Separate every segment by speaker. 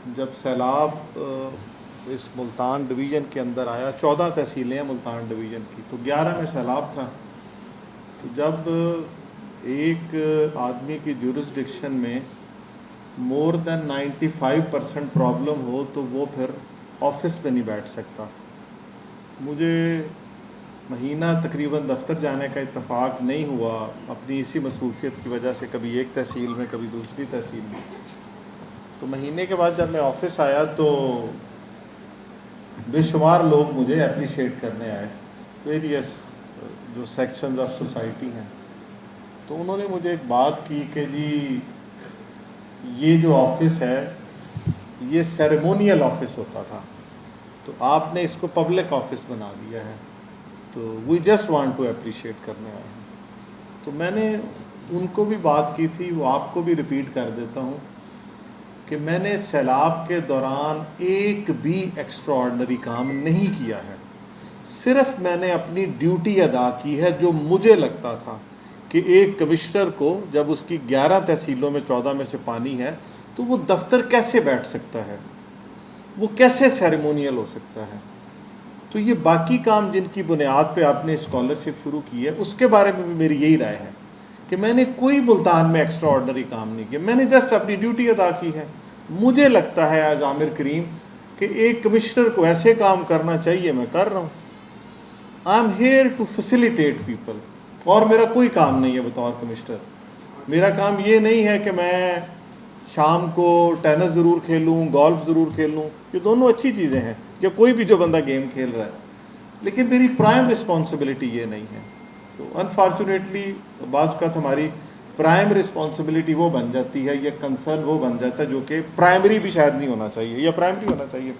Speaker 1: جب سیلاب اس ملتان ڈویژن کے اندر آیا، 14 تحصیلیں ہیں ملتان ڈویژن کی، تو 11 میں سیلاب تھا. تو جب ایک آدمی کی جورسڈکشن میں مور دین 95% پرابلم ہو تو وہ پھر آفس میں نہیں بیٹھ سکتا. مجھے مہینہ تقریباً دفتر جانے کا اتفاق نہیں ہوا اپنی اسی مصروفیت کی وجہ سے، کبھی ایک تحصیل میں کبھی دوسری تحصیل میں. تو مہینے کے بعد جب میں آفس آیا تو بے شمار لوگ مجھے اپریشیٹ کرنے آئے، ویریس جو سیکشنز آف سوسائٹی ہیں. تو انہوں نے مجھے ایک بات کی کہ جی یہ جو آفس ہے یہ سیریمونیل آفس ہوتا تھا، تو آپ نے اس کو پبلک آفس بنا دیا ہے، تو we just want to appreciate کرنے آئے ہیں. تو میں نے ان کو بھی بات کی تھی، وہ آپ کو بھی ریپیٹ کر دیتا ہوں کہ میں نے سیلاب کے دوران ایک بھی ایکسٹرا آرڈنری کام نہیں کیا ہے. صرف میں نے اپنی ڈیوٹی ادا کی ہے جو مجھے لگتا تھا کہ ایک کمشنر کو جب اس کی 11 تحصیلوں میں 14 میں سے پانی ہے تو وہ دفتر کیسے بیٹھ سکتا ہے، وہ کیسے سیریمونیل ہو سکتا ہے. تو یہ باقی کام جن کی بنیاد پہ آپ نے اسکالرشپ شروع کی ہے اس کے بارے میں بھی میری یہی رائے ہے کہ میں نے کوئی ملتان میں ایکسٹرا آرڈنری کام نہیں کیا، میں نے جسٹ اپنی ڈیوٹی ادا کی ہے. مجھے لگتا ہے ایز عامر کریم کہ ایک کمشنر کو ایسے کام کرنا چاہیے، میں کر رہا ہوں. I am here to facilitate people, اور میرا کوئی کام نہیں ہے بطور کمشنر. میرا کام یہ نہیں ہے کہ میں شام کو ٹینس ضرور کھیلوں، گولف ضرور کھیلوں، یہ دونوں اچھی چیزیں ہیں، یا کوئی بھی جو بندہ گیم کھیل رہا ہے، لیکن میری پرائم رسپانسبلٹی یہ نہیں ہے. تو انفارچونیٹلی بعض اوقات ہماری پرائم رسپانسبلٹی وہ بن جاتی ہے، یا کنسرن وہ بن جاتا ہے جو کہ پرائمری بھی شاید نہیں ہونا چاہیے، یا پرائمری ہونا چاہیے،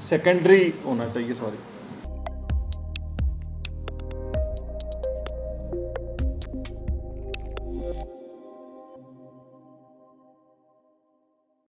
Speaker 1: سیکنڈری ہونا چاہیے، سوری.